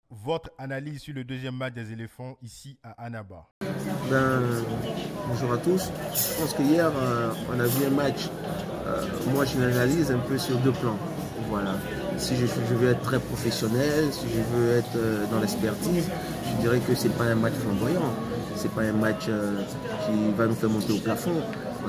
Votre analyse sur le deuxième match des éléphants ici à Annaba. Ben, bonjour à tous. Je pense qu'hier, on a vu un match. Moi, je l'analyse un peu sur deux plans. Voilà. Si je veux être très professionnel, si je veux être dans l'expertise, je dirais que ce n'est pas un match flamboyant. Ce n'est pas un match qui va nous faire monter au plafond.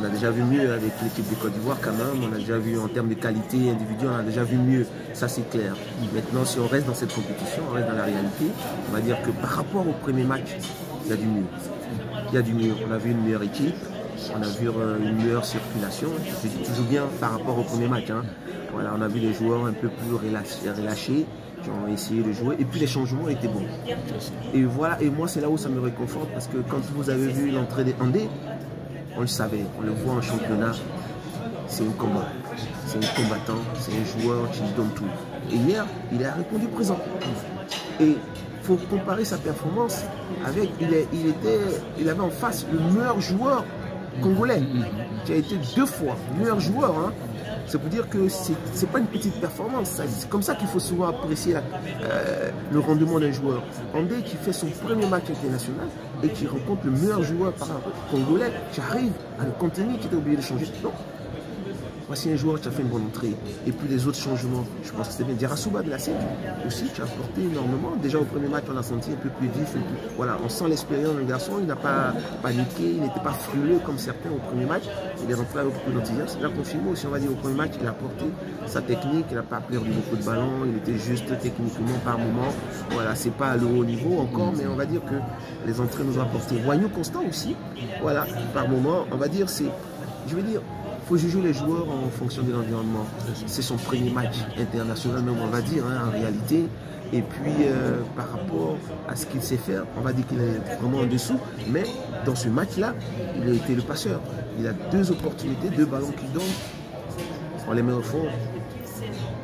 On a déjà vu mieux avec l'équipe de Côte d'Ivoire quand même. On a déjà vu en termes de qualité individuelle, on a déjà vu mieux. Ça, c'est clair. Maintenant, si on reste dans cette compétition, on reste dans la réalité, on va dire que par rapport au premier match, il y a du mieux. Il y a du mieux. On a vu une meilleure équipe, on a vu une meilleure circulation. Je dis toujours bien par rapport au premier match. Hein. Voilà, on a vu les joueurs un peu plus relâchés, qui ont essayé de jouer. Et puis les changements étaient bons. Et voilà, et moi c'est là où ça me réconforte parce que quand vous avez vu l'entrée des Andé, on le savait, on le voit en championnat, c'est un combat. C'est un combattant, c'est un joueur qui donne tout. Et hier, il a répondu présent. Et faut comparer sa performance avec, il avait en face le meilleur joueur congolais, qui a été 2 fois meilleur joueur. Hein. C'est pour dire que c'est pas une petite performance. C'est comme ça qu'il faut souvent apprécier le rendement d'un joueur. Andé qui fait son premier match international et qui rencontre le meilleur joueur congolais, qui arrive à le contenir, qui était obligé de changer. Non. Voici un joueur qui a fait une bonne entrée. Et puis les autres changements, je pense que c'était bien. Dirasouba de la SEC aussi, qui a apporté énormément. Déjà au premier match, on a senti un peu plus vif. Voilà, on sent l'expérience du garçon. Il n'a pas paniqué, il n'était pas frileux comme certains au premier match. Il est rentré avec beaucoup d'enthousiasme. Il a confirmé aussi, on va dire, au premier match, il a apporté sa technique. Il n'a pas perdu beaucoup de ballons. Il était juste techniquement par moment. Voilà, c'est pas à le haut niveau encore, mais on va dire que les entrées nous ont apporté. Voyou constant aussi. Voilà, par moment, on va dire, je veux dire, il faut juger les joueurs en fonction de l'environnement. C'est son premier match international, même on va dire, hein, en réalité. Et puis, par rapport à ce qu'il sait faire, on va dire qu'il est vraiment en dessous. Mais dans ce match-là, il a été le passeur. Il a 2 opportunités, 2 ballons qu'il donne. On les met au fond.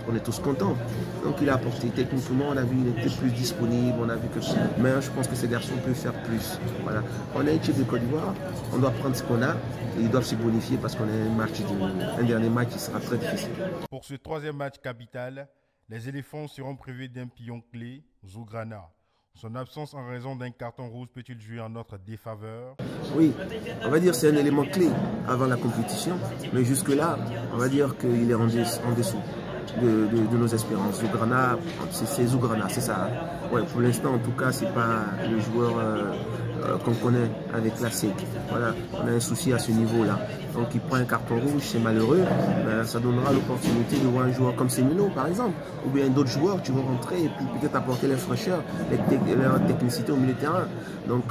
On est tous contents. Donc il a apporté techniquement, on a vu qu'il était plus disponible, on a vu que. Mais je pense que ces garçons peuvent faire plus. Voilà. On a une équipe de Côte d'Ivoire, on doit prendre ce qu'on a et ils doivent se bonifier parce qu'on a un dernier match qui sera très difficile. Pour ce 3e match capital, les éléphants seront privés d'un pion clé, Zougrana. Son absence en raison d'un carton rouge peut-il jouer en notre défaveur? Oui, on va dire que c'est un élément clé avant la compétition, mais jusque-là, on va dire qu'il est en dessous. De nos espérances. Zougrana, c'est Zougrana, c'est ça. Ouais, pour l'instant, en tout cas, c'est pas le joueur qu'on connaît avec la SEC. Voilà, on a un souci à ce niveau-là. Donc, il prend un carton rouge, c'est malheureux. Mais ça donnera l'opportunité de voir un joueur comme Semino, par exemple, ou bien d'autres joueurs qui vont rentrer et puis peut-être apporter leur fraîcheur, leur technicité au milieu de terrain. Donc,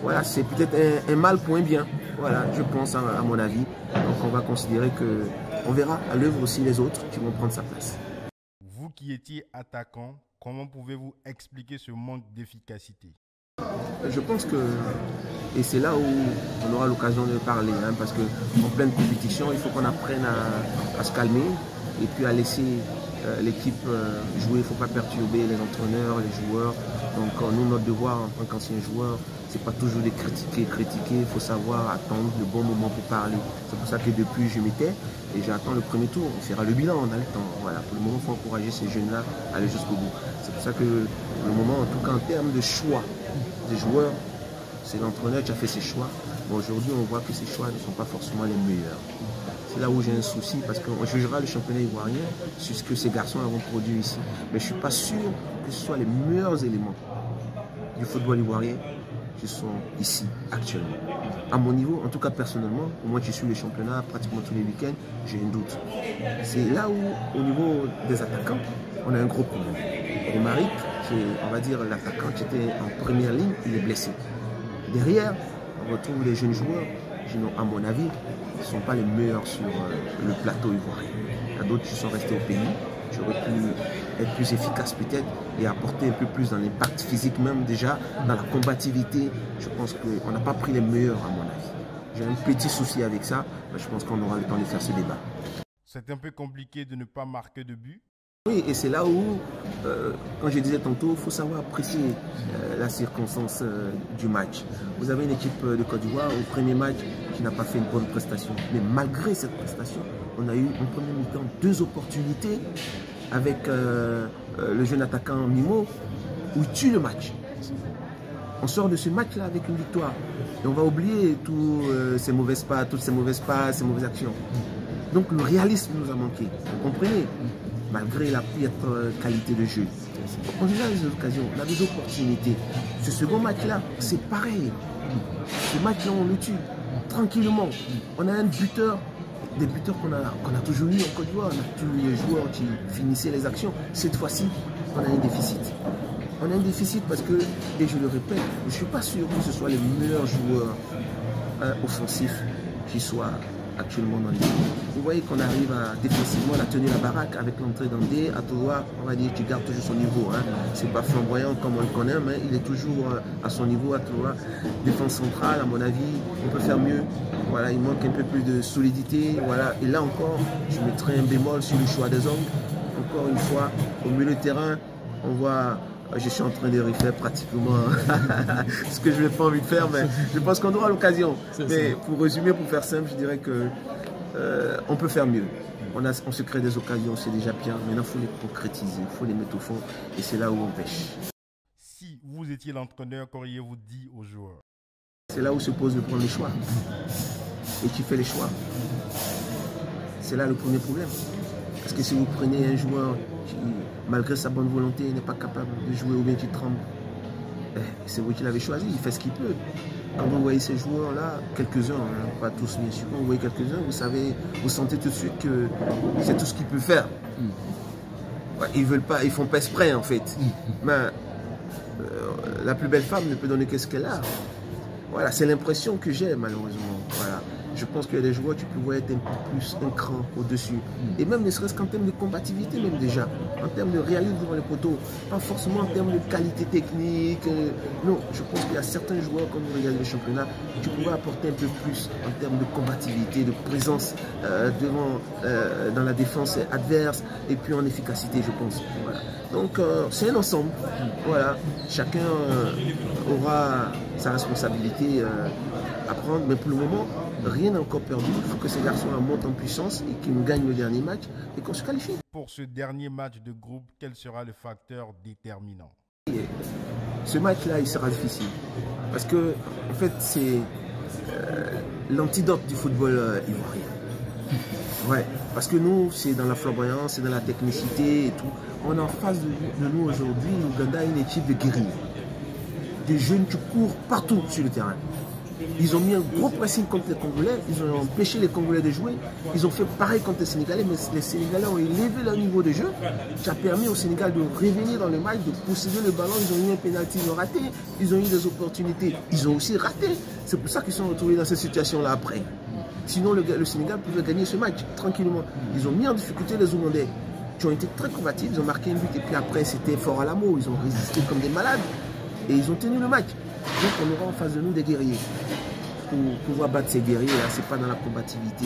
voilà, c'est peut-être un mal pour un bien. Voilà, je pense, à mon avis. Donc, on va considérer que on verra à l'œuvre aussi les autres qui vont prendre sa place. Vous qui étiez attaquant, comment pouvez-vous expliquer ce manque d'efficacité? Je pense que, et c'est là où on aura l'occasion de parler, hein, parce qu'en pleine compétition, il faut qu'on apprenne à se calmer et puis à laisser l'équipe jouer. Il ne faut pas perturber les entraîneurs, les joueurs. Donc nous, notre devoir en tant qu'anciens joueurs, c'est pas toujours de critiquer. Il faut savoir attendre le bon moment pour parler. C'est pour ça que depuis, je m'étais et j'attends le premier tour. On fera le bilan, on a le temps. Voilà. Pour le moment, il faut encourager ces jeunes-là à aller jusqu'au bout. C'est pour ça que le moment, en tout cas en termes de choix des joueurs, c'est l'entraîneur qui a fait ses choix. Bon, aujourd'hui, on voit que ces choix ne sont pas forcément les meilleurs. C'est là où j'ai un souci parce qu'on jugera le championnat ivoirien sur ce que ces garçons ont produit ici. Mais je ne suis pas sûr que ce soit les meilleurs éléments du football ivoirien qui sont ici actuellement. À mon niveau, en tout cas personnellement, moi qui suis le championnat pratiquement tous les week-ends, j'ai un doute. C'est là où, au niveau des attaquants, on a un gros problème. Romaric, qui est, on va dire, l'attaquant qui était en première ligne, il est blessé. Derrière, on retrouve les jeunes joueurs qui, à mon avis, ne sont pas les meilleurs sur le plateau ivoirien. Il y a d'autres qui sont restés au pays, qui auraient pu être plus efficaces peut-être et apporter un peu plus dans l'impact physique même déjà, dans la combativité. Je pense qu'on n'a pas pris les meilleurs à mon avis. J'ai un petit souci avec ça, mais je pense qu'on aura le temps de faire ce débat. C'est un peu compliqué de ne pas marquer de but. Oui, et c'est là où, quand je disais tantôt, il faut savoir apprécier la circonstance du match. Vous avez une équipe de Côte d'Ivoire au premier match qui n'a pas fait une bonne prestation. Mais malgré cette prestation, on a eu en premier mi-temps 2 opportunités avec le jeune attaquant Mimo. où ils tuent le match. On sort de ce match-là avec une victoire. Et on va oublier tous ces mauvaises passes, toutes ces mauvaises passes, ces mauvaises actions. Donc le réalisme nous a manqué. Vous comprenez? Malgré la piètre qualité de jeu. On a des occasions, on a des opportunités. Ce second match-là, c'est pareil. Ce match-là, on le tue tranquillement. On a un buteur, des buteurs qu'on a toujours eu en Côte d'Ivoire. On a tous les joueurs qui finissaient les actions. Cette fois-ci, on a un déficit. On a un déficit parce que, et je le répète, je ne suis pas sûr que ce soit les meilleurs joueurs offensifs qui soient actuellement dans l'équipe. Vous voyez qu'on arrive à défensivement à tenir la baraque avec l'entrée d'Andé. À toi, on va dire qu'il garde toujours son niveau. Hein. C'est pas flamboyant comme on le connaît, mais il est toujours à son niveau. À toi, défense centrale, à mon avis, on peut faire mieux. Voilà, il manque un peu plus de solidité. Voilà. Et là encore, je mettrai un bémol sur le choix des hommes. Encore une fois, au milieu de terrain, on voit. Je suis en train de refaire pratiquement ce que je n'ai pas envie de faire, mais je pense qu'on aura l'occasion. Mais pour résumer, pour faire simple, je dirais que on peut faire mieux. On se crée des occasions, c'est déjà bien. Maintenant, il faut les concrétiser, il faut les mettre au fond. Et c'est là où on pêche. Si vous étiez l'entraîneur, qu'auriez-vous dit aux joueurs? C'est là où se pose le premier choix. Et qui fait les choix? C'est là le premier problème. Parce que si vous prenez un joueur qui, malgré sa bonne volonté, n'est pas capable de jouer ou bien qui tremble, c'est vous qui l'avez choisi, il fait ce qu'il peut. Quand vous voyez ces joueurs-là, quelques-uns, hein, pas tous bien sûr, quand vous voyez quelques-uns, vous savez, vous sentez tout de suite que c'est tout ce qu'ils peuvent faire. Ouais, ils veulent pas, ils font pas exprès en fait. Mais la plus belle femme ne peut donner que ce qu'elle a. Voilà, c'est l'impression que j'ai malheureusement. Voilà. Je pense qu'il y a des joueurs, tu peux être un peu plus un cran au-dessus. Et même ne serait-ce qu'en termes de combativité, même déjà. En termes de réalisme devant les poteaux. Pas forcément en termes de qualité technique. Non, je pense qu'il y a certains joueurs, comme vous regardez le championnat, tu pourrais apporter un peu plus en termes de combativité, de présence dans la défense adverse et puis en efficacité, je pense. Voilà. Donc, c'est un ensemble. Voilà. Chacun aura sa responsabilité à prendre. Mais pour le moment, rien n'est encore perdu. Il faut que ces garçons montent en puissance et qu'ils nous gagnent le dernier match et qu'on se qualifie. Pour ce dernier match de groupe, quel sera le facteur déterminant? Ce match-là, il sera difficile. Parce que, en fait, c'est l'antidote du football ivoirien. Ouais, parce que nous, c'est dans la flamboyance, c'est dans la technicité et tout. On est en face de nous aujourd'hui, l'Ouganda a une équipe de guerriers. Des jeunes qui courent partout sur le terrain. Ils ont mis un gros pressing contre les Congolais, ils ont empêché les Congolais de jouer, ils ont fait pareil contre les Sénégalais, mais les Sénégalais ont élevé leur niveau de jeu, qui a permis au Sénégal de revenir dans le match, de posséder le ballon, ils ont eu un pénalty, ils ont raté, ils ont eu des opportunités, ils ont aussi raté. C'est pour ça qu'ils sont retrouvés dans cette situation-là après. Sinon, le Sénégal pouvait gagner ce match tranquillement. Ils ont mis en difficulté les Ougandais, qui ont été très combatifs, ils ont marqué un but, et puis après c'était fort à l'amour, ils ont résisté comme des malades, et ils ont tenu le match. Donc on aura en face de nous des guerriers. Pour pouvoir battre ces guerriers-là, ce n'est pas dans la combativité.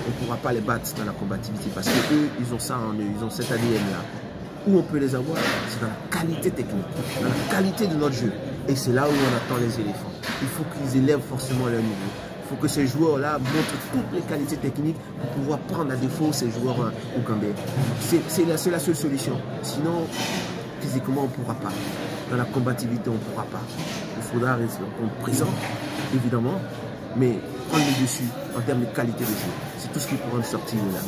On ne pourra pas les battre dans la combativité parce qu'eux, ils ont ça en eux, ils ont cet ADN-là. Où on peut les avoir, c'est dans la qualité technique, dans la qualité de notre jeu. Et c'est là où on attend les éléphants. Il faut qu'ils élèvent forcément leur niveau. Il faut que ces joueurs-là montrent toutes les qualités techniques pour pouvoir prendre à défaut ces joueurs ougandais. C'est la seule solution. Sinon, physiquement, on ne pourra pas. Dans la combativité, on ne pourra pas. Il faudra rester présent, évidemment, mais prendre le dessus en termes de qualité de jeu. C'est tout ce qui pourra nous sortir de là.